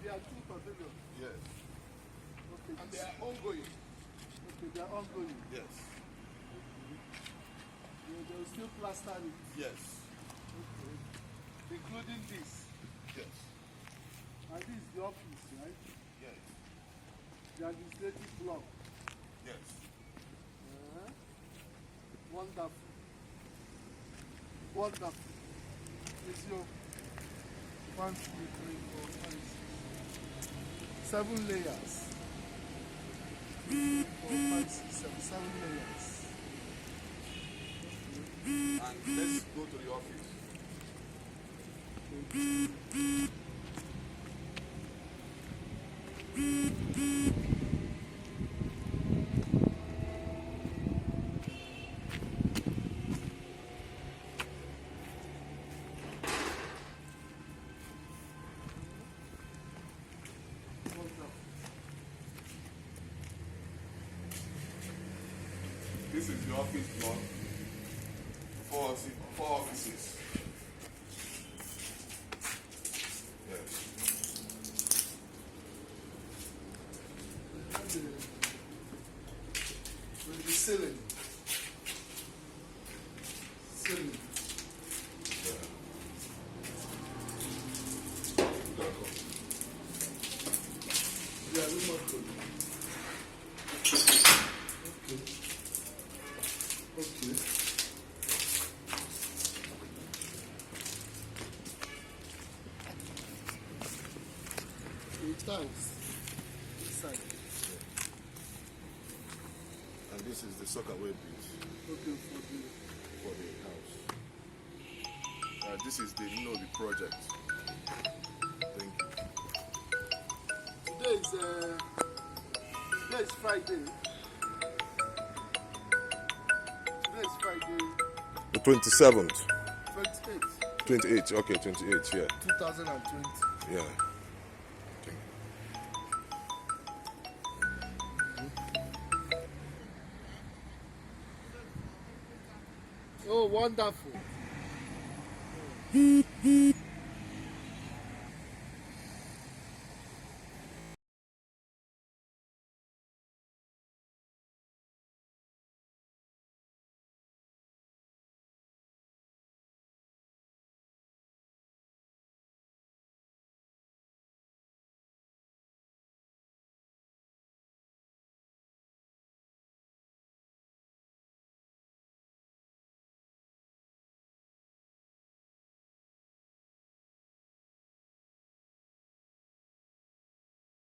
There are two pavilions. Yes. Okay. And they are ongoing. Okay, they are ongoing. Yes. They will still plaster it. Yes. Okay. Including this. Yes. And this is the office, right? Yes. The administrative block. Yes. Wonderful. Wonderful. Is your 1, 2, 3, 4, 5, 6, 7 layers. 3, 4, 5, 6, 7, 7 layers. And let's go to the office. This is the office block. Four offices. Yes. With the ceiling. Ceiling. Yeah, we must go. Okay. Thanks. Inside. And this is the soccer way bridge Okay, for the house. This is the the project. Thank you. Today is Friday. Today is Friday. The 27th. 28th. 28th. Okay, 28th. Yeah. 2020. Yeah. Oh, wonderful.